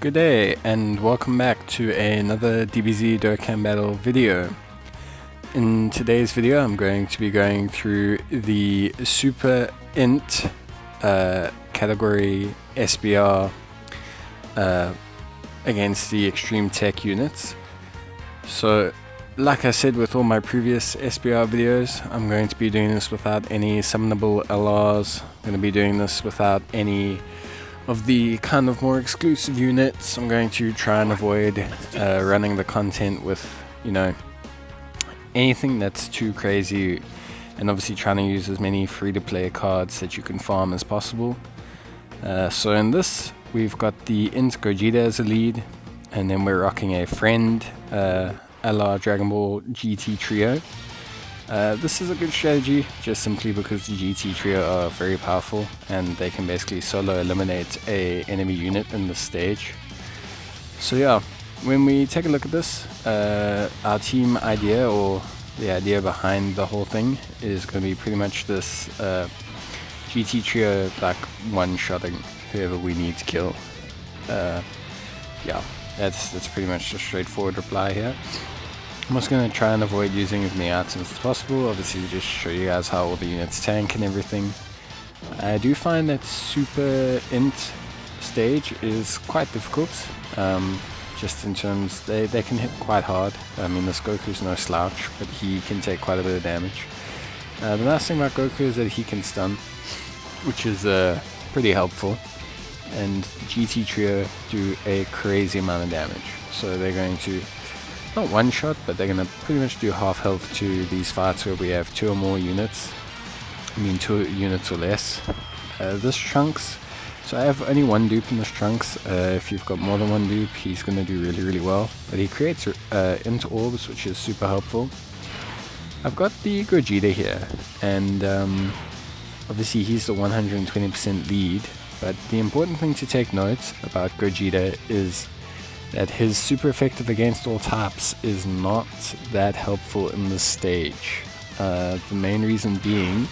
Good day and welcome back to another Dbz Dokkan battle video. In today's video I'm going to be going through the Super Int category SBR against the Extreme Tech units. So like I said with all my previous SBR videos, I'm going to be doing this without any summonable LRs. I'm going to be doing this without any of the kind of more exclusive units. I'm going to try and avoid running the content with, you know, anything that's too crazy, and obviously trying to use as many free-to-play cards that you can farm as possible. So in this, we've got the Int Gogeta as a lead, and then we're rocking a friend LR Dragon Ball GT trio. This is a good strategy just simply because the GT trio are very powerful and they can basically solo eliminate a enemy unit in this stage. So yeah, when we take a look at this, our team idea, or the idea behind the whole thing, is going to be pretty much this GT trio like one-shotting whoever we need to kill. Yeah, that's pretty much the straightforward reply here. I'm just going to try and avoid using as many items as possible, obviously just show you guys how all the units tank and everything. I do find that Super Int stage is quite difficult, just in terms they can hit quite hard. I mean, this Goku's no slouch, but he can take quite a bit of damage. The nice thing about Goku is that he can stun, which is pretty helpful, and the GT trio do a crazy amount of damage, so they're going to not one shot, but they're going to pretty much do half health to these fights where we have 2 or more units. I mean 2 units or less. This Trunks, so I have only 1 dupe in this Trunks. If you've got more than 1 dupe, he's going to do really well. But he creates Int Orbs, which is super helpful. I've got the Gogeta here, and obviously he's the 120% lead. But the important thing to take note about Gogeta is that his super effective against all types is not that helpful in this stage. The main reason being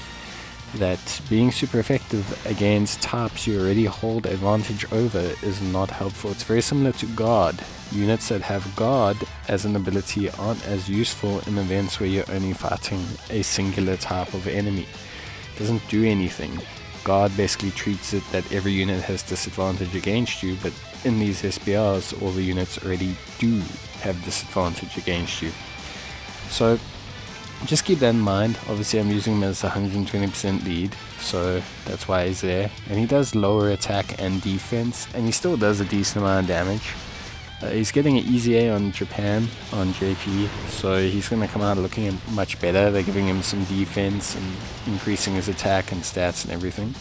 that being super effective against types you already hold advantage over is not helpful. It's very similar to Guard. Units that have Guard as an ability aren't as useful in events where you're only fighting a singular type of enemy. It doesn't do anything. Guard basically treats it that every unit has disadvantage against you, but in these SBRs all the units already do have disadvantage against you. So just keep that in mind. Obviously I'm using him as 120% lead, so that's why he's there. And he does lower attack and defense, and he still does a decent amount of damage. He's getting an easy A on Japan, on JP, so he's going to come out looking much better. They're giving him some defense and increasing his attack and stats and everything.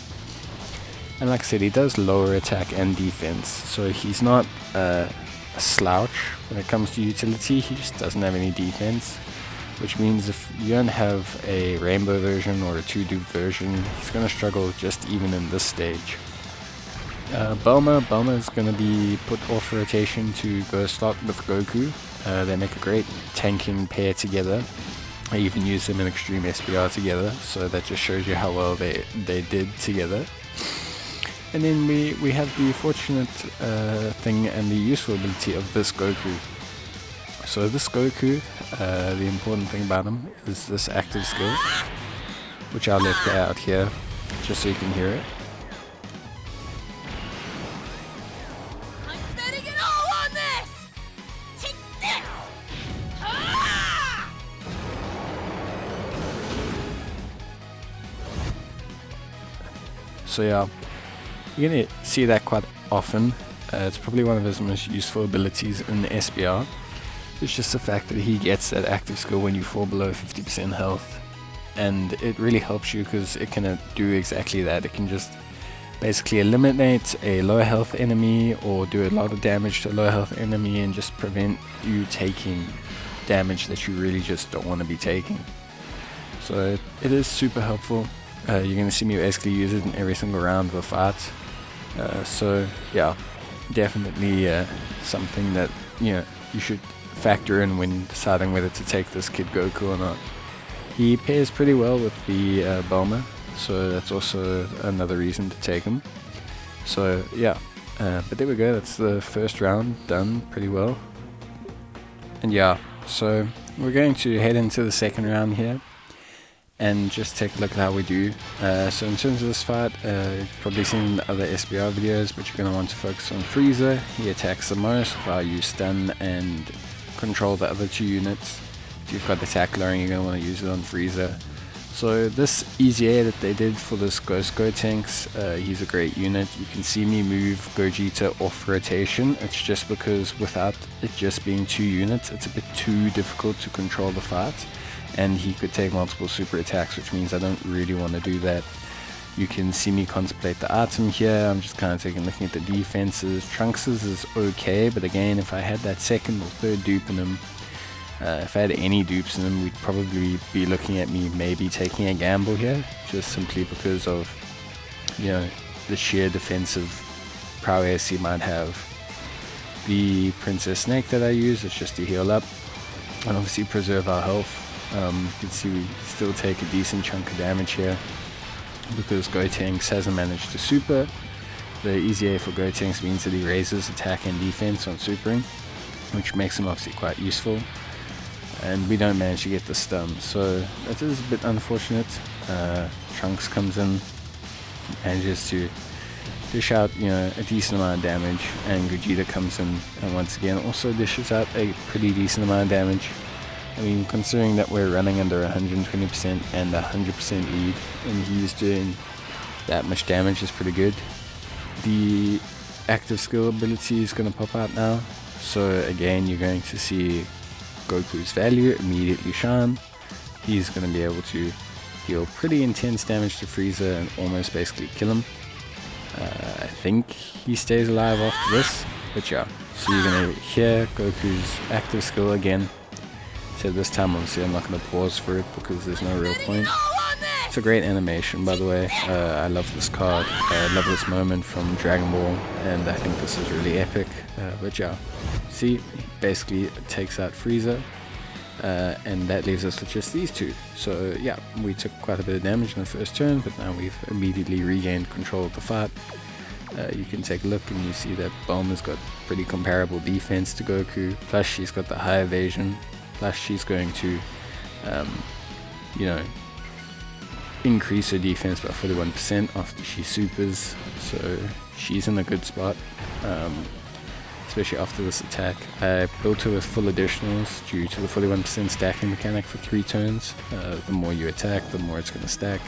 And like I said, he does lower attack and defense, so he's not a slouch when it comes to utility. He just doesn't have any defense, which means if you don't have a rainbow version or a 2-dupe version, he's going to struggle just even in this stage. Bulma is going to be put off rotation to go start with Goku. They make a great tanking pair together. I even use them in Extreme SBR together, so that just shows you how well they did together. And then we have the fortunate thing and the useful ability of this Goku. So this Goku, the important thing about him is this active skill, which I'll let play out here, just so you can hear it. So yeah, you're going to see that quite often. It's probably one of his most useful abilities in the SBR. It's just the fact that he gets that active skill when you fall below 50% health. And it really helps you because it can do exactly that. It can just basically eliminate a low health enemy or do a lot of damage to a low health enemy and just prevent you taking damage that you really just don't want to be taking. So it is super helpful. You're going to see me basically use it in every single round of a fight. So yeah, definitely something that you should factor in when deciding whether to take this Kid Goku or not. He pairs pretty well with the Bulma, so that's also another reason to take him. So yeah, But there we go, that's the first round done pretty well. And yeah, so we're going to head into the second round here and just take a look at how we do. So in terms of this fight, you've probably seen other SBR videos, but you're going to want to focus on Frieza. He attacks the most while you stun and control the other two units. If you've got attack lowering, you're going to want to use it on Frieza. So this easy A that they did for this Ghost Gotenks, he's a great unit. You can see me move Gogeta off rotation. It's just because without it just being two units, it's a bit too difficult to control the fight. And he could take multiple super attacks, which means I don't really want to do that. You can see me contemplate the item here. I'm just kind of looking at the defenses. Trunks's is okay, but again, if I had that second or third dupe in him, if I had any dupes in him, we'd probably be looking at me maybe taking a gamble here, just simply because of, you know, the sheer defensive prowess he might have. The Princess Snake that I use is just to heal up and obviously preserve our health. You can see we still take a decent chunk of damage here because Gotenks hasn't managed to super. The easy A for Gotenks means that he raises attack and defense on supering, which makes him obviously quite useful. And we don't manage to get the stun, so that is a bit unfortunate. Trunks comes in, manages to dish out, you know, a decent amount of damage, and Gogeta comes in and once again also dishes out a pretty decent amount of damage. I mean, considering that we're running under 120% and 100% lead, and he's doing that much damage is pretty good. The active skill ability is going to pop out now, so again you're going to see Goku's value immediately shine. He's going to be able to deal pretty intense damage to Frieza and almost basically kill him. I think he stays alive after this, but yeah. So you're going to hear Goku's active skill again. So this time obviously I'm not going to pause for it because there's no real point. It's a great animation, by the way. I love this card. I love this moment from Dragon Ball, and I think this is really epic. But yeah, see, he basically takes out Frieza, and that leaves us with just these two. So yeah, we took quite a bit of damage in the first turn, but now we've immediately regained control of the fight. You can take a look and you see that Bulma's got pretty comparable defense to Goku, plus she's got the high evasion, plus she's going to, you know, increase her defense by 41% after she supers, so she's in a good spot, especially after this attack. I built her with full additionals due to the 41% stacking mechanic for 3 turns. The more you attack, the more it's going to stack.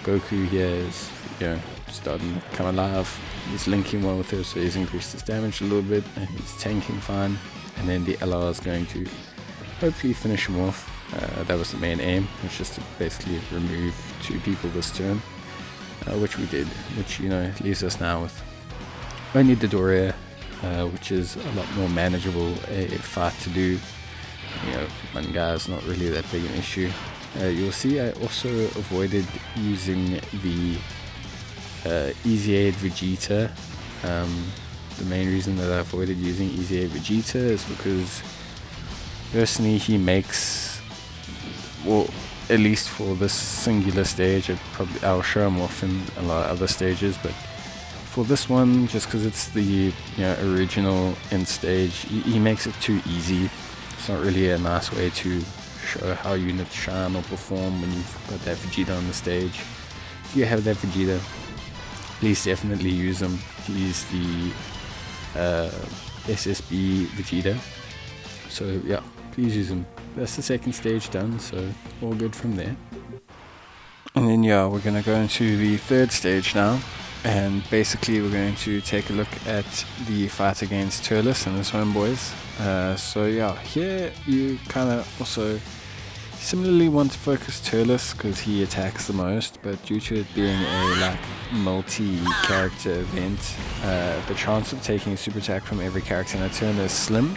Goku here is, you know, starting to come alive. He's linking well with her, so he's increased his damage a little bit, and he's tanking fine. And then the LR is going to hopefully finish him off. That was the main aim, which is to basically remove 2 people this turn, which we did, which, you know, leaves us now with only Dodoria, which is a lot more manageable a fight to do. You know, one guy is not really that big an issue. You'll see I also avoided using the Easy Aid Vegeta. The main reason that I avoided using Easy Aid Vegeta is because personally he makes, well, at least for this singular stage, I'll show him off in a lot of other stages, but for this one, just because it's the, you know, original end stage, he makes it too easy. It's not really a nice way to show how units shine or perform when you've got that Vegeta on the stage. If you have that Vegeta, please definitely use him. He's the SSB Vegeta, so yeah, please use him. That's the second stage done, so all good from there. And then yeah, we're going to go into the third stage now, and basically we're going to take a look at the fight against Turles and his homeboys. So yeah, here you kind of also similarly want to focus Turles because he attacks the most, but due to it being a like multi-character event, the chance of taking a super attack from every character in a turn is slim,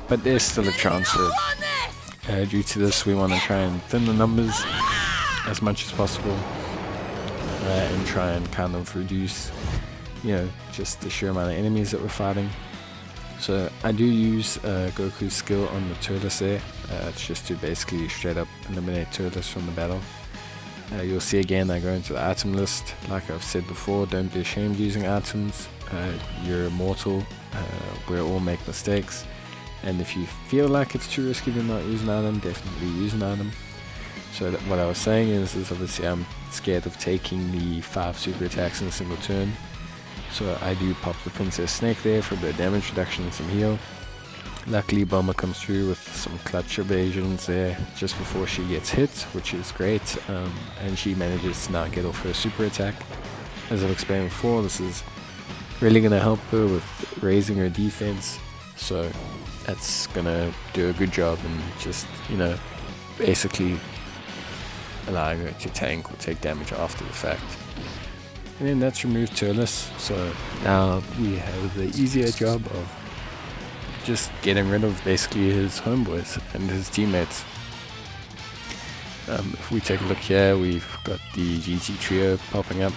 but there's still a chance for it. Due to this, we want to try and thin the numbers as much as possible, and try and kind of reduce, you know, just the sheer amount of enemies that we're fighting. So I do use Goku's skill on the Turles there. It's just to basically straight up eliminate Turles from the battle. You'll see again I go into the item list. Like I've said before, don't be ashamed using items. You're mortal. We all make mistakes. And if you feel like it's too risky to not use an item, definitely use an item. So what I was saying is obviously I'm scared of taking the 5 super attacks in a single turn. So I do pop the Princess Snake there for a bit of damage reduction and some heal. Luckily Bomber comes through with some clutch evasions there just before she gets hit, which is great, and she manages to not get off her super attack. As I've explained before, this is really going to help her with raising her defense, so that's going to do a good job and just, basically allowing her to tank or take damage after the fact. And then that's removed Turles, so now we have the easier job of just getting rid of basically his homeboys and his teammates. If we take a look here, we've got the GT trio popping up,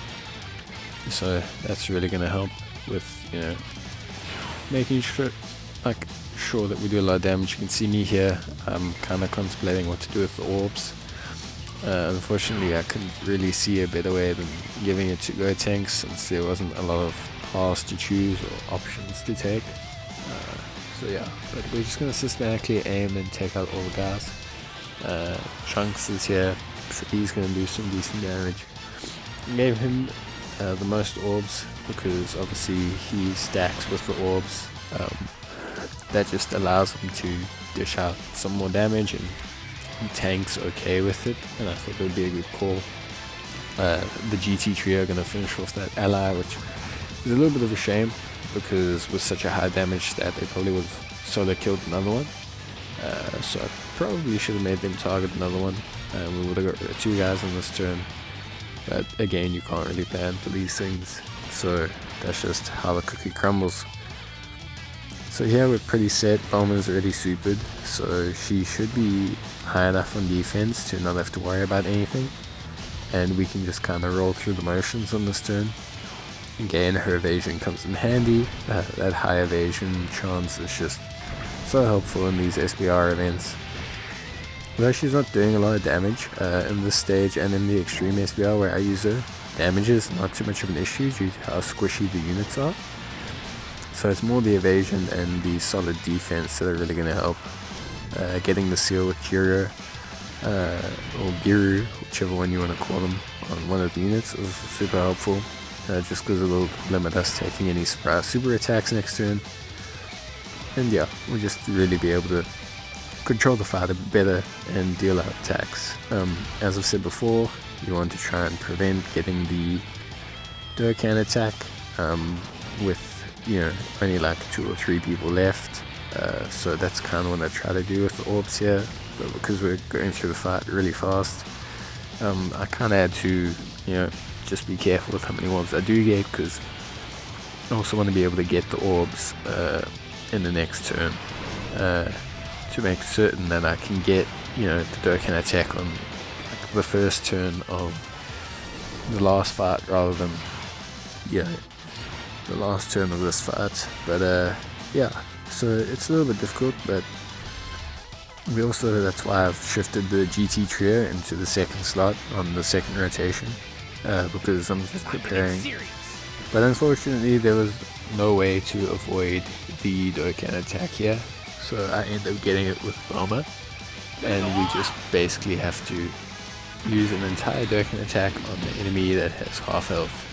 so that's really going to help with making sure that we do a lot of damage. You can see me here, I'm kind of contemplating what to do with the orbs. Unfortunately I couldn't really see a better way than giving it to Go Tanks, since there wasn't a lot of paths to choose or options to take. So yeah, but we're just going to systematically aim and take out all the guys. Trunks is here, so he's going to do some decent damage. Gave him the most orbs because obviously he stacks with the orbs. That just allows him to dish out some more damage, and he tanks okay with it, and I thought it would be a good call. The GT trio are going to finish off that ally, which is a little bit of a shame, because with such a high damage stat they probably would have solo killed another one. So I probably should have made them target another one. We would have got rid of 2 guys on this turn, but again, you can't really plan for these things, so that's just how the cookie crumbles. So here we're pretty set. Bowman's already supered, so she should be high enough on defense to not have to worry about anything, and we can just kind of roll through the motions on this turn. Again, her evasion comes in handy. That high evasion chance is just so helpful in these SBR events. Although she's not doing a lot of damage in this stage and in the extreme SBR where I use her, damage is not too much of an issue due to how squishy the units are. So it's more the evasion and the solid defense that are really going to help. Getting the seal with Giro, or Giru, whichever one you want to call them, on one of the units is super helpful. Just because it will limit us taking any surprise super attacks next turn. And yeah, we'll just really be able to control the fight a bit better and deal out attacks. As I've said before, you want to try and prevent getting the Dokkan attack with only like 2 or 3 people left. So that's kind of what I try to do with the orbs here, but because we're going through the fight really fast, I kind of had to just be careful with how many orbs I do get, because I also want to be able to get the orbs in the next turn to make certain that I can get the Dokkan attack on the first turn of the last fight rather than the last turn of this fight. But yeah, so it's a little bit difficult, but that's why I've shifted the GT trio into the second slot on the second rotation. Because I'm just preparing. But unfortunately there was no way to avoid the Dokkan attack here, so I end up getting it with Bomber, and we just basically have to use an entire Dokkan attack on the enemy that has half health.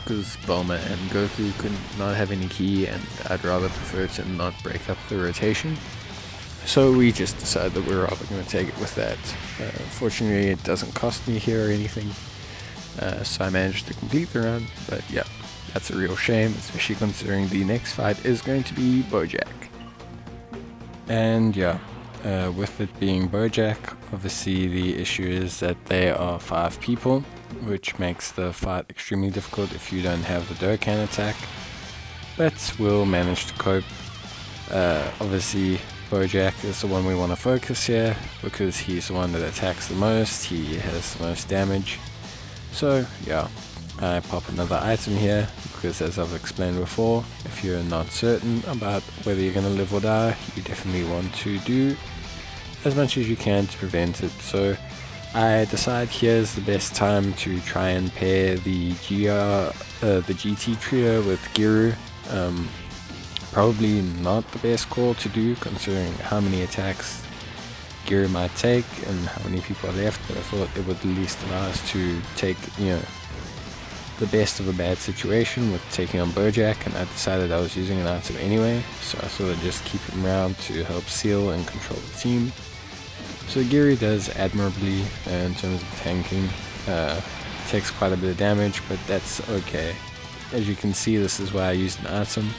Because Bomber and Goku could not have any key, and I'd rather prefer to not break up the rotation. So we just decided that we're rather going to take it with that. Fortunately it doesn't cost me here or anything, so I managed to complete the run, but yeah, that's a real shame, especially considering the next fight is going to be Bojack. And yeah, with it being Bojack, obviously the issue is that they are 5 people, which makes the fight extremely difficult if you don't have the Dokkan attack, but we'll manage to cope. Obviously Bojack is the one we want to focus here, because he's the one that attacks the most, he has the most damage. So yeah, I pop another item here, because as I've explained before, if you're not certain about whether you're going to live or die, you definitely want to do as much as you can to prevent it. So I decide here's the best time to try and pair the GR the GT trio with Giru. Probably not the best call to do considering how many attacks Giru might take and how many people are left, but I thought it would at least allow us to take, the best of a bad situation with taking on Bojack, and I decided I was using an item anyway, so I thought I'd just keep him around to help seal and control the team. So Giru does admirably in terms of tanking, takes quite a bit of damage, but that's okay. As you can see, this is why I used an item,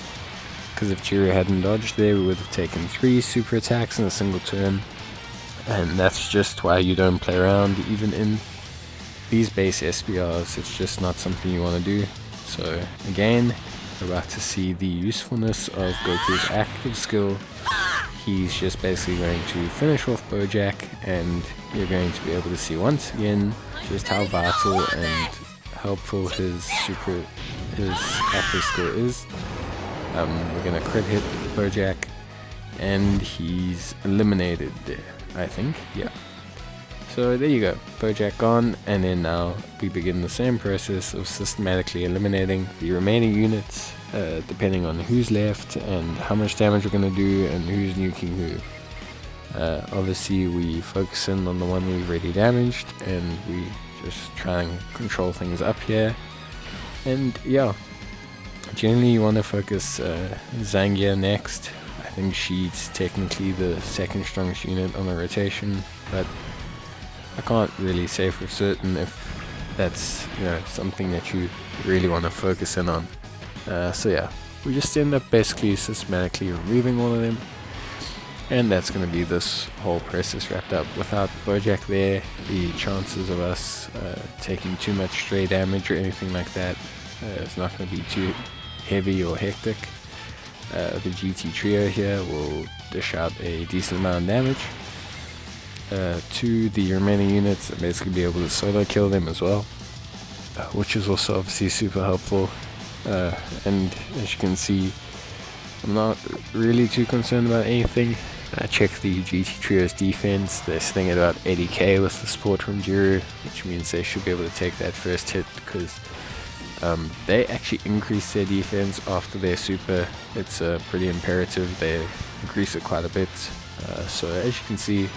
because if Giru hadn't dodged there, we would have taken 3 super attacks in a single turn, and that's just why you don't play around even in these base SBRs. It's just not something you want to do. So again, we're about to see the usefulness of Goku's active skill. He's just basically going to finish off Bojack, and you're going to be able to see once again just how vital and helpful his active skill is. We're gonna crit hit Bojack, and he's eliminated there, I think. Yeah. So there you go, Bojack gone, and then now we begin the same process of systematically eliminating the remaining units, depending on who's left and how much damage we're going to do and who's nuking who. Obviously we focus in on the one we've already damaged, and we just try and control things up here. And yeah, generally you want to focus Zangia next. I think she's technically the second strongest unit on the rotation, but I can't really say for certain if that's something that you really want to focus in on. So yeah, we just end up basically systematically removing all of them, and that's going to be this whole process wrapped up. Without Bojack there, the chances of us taking too much stray damage or anything like that is not going to be too heavy or hectic. The GT trio here will dish out a decent amount of damage to the remaining units and basically be able to solo kill them as well, which is also obviously super helpful. And as you can see, I'm not really too concerned about anything. I checked the GT trio's defense. They're sitting at about 80k with the support from Giru, which means they should be able to take that first hit, because they actually increase their defense after their super. It's pretty imperative. They increase it quite a bit. So as you can see,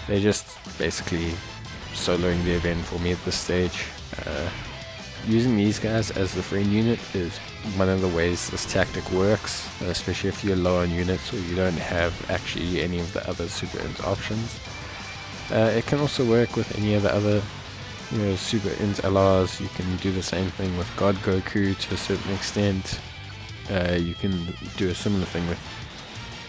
they're just basically soloing the event for me at this stage. Using these guys as the friend unit is one of the ways this tactic works, especially if you're low on units or you don't have actually any of the other super int options. It can also work with any of the other super int LRs. You can do the same thing with God Goku to a certain extent. You can do a similar thing with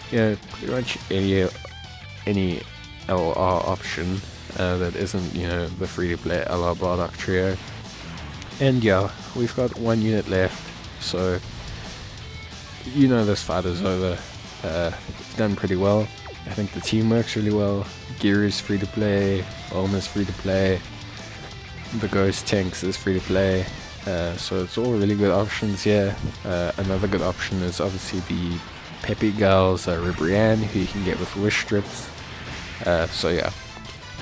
pretty much any LR option that isn't the free to play LR Bardock trio. And yeah, we've got one unit left, so this fight is over. It's done pretty well. I think the team works really well. Giru's free to play, Bulma's free to play, the Ghost Tanks is free to play, so it's all really good options here. Another good option is obviously the Peppy Girls, Ribrianne, who you can get with wish strips. So yeah,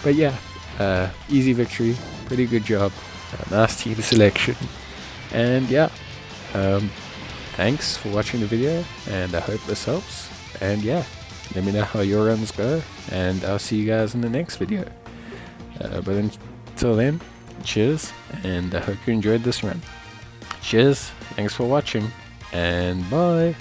but yeah, easy victory, pretty good job, nice team selection, and yeah, thanks for watching the video, and I hope this helps, and yeah, let me know how your runs go, and I'll see you guys in the next video. But until then, cheers, and I hope you enjoyed this run. Cheers, thanks for watching, and bye.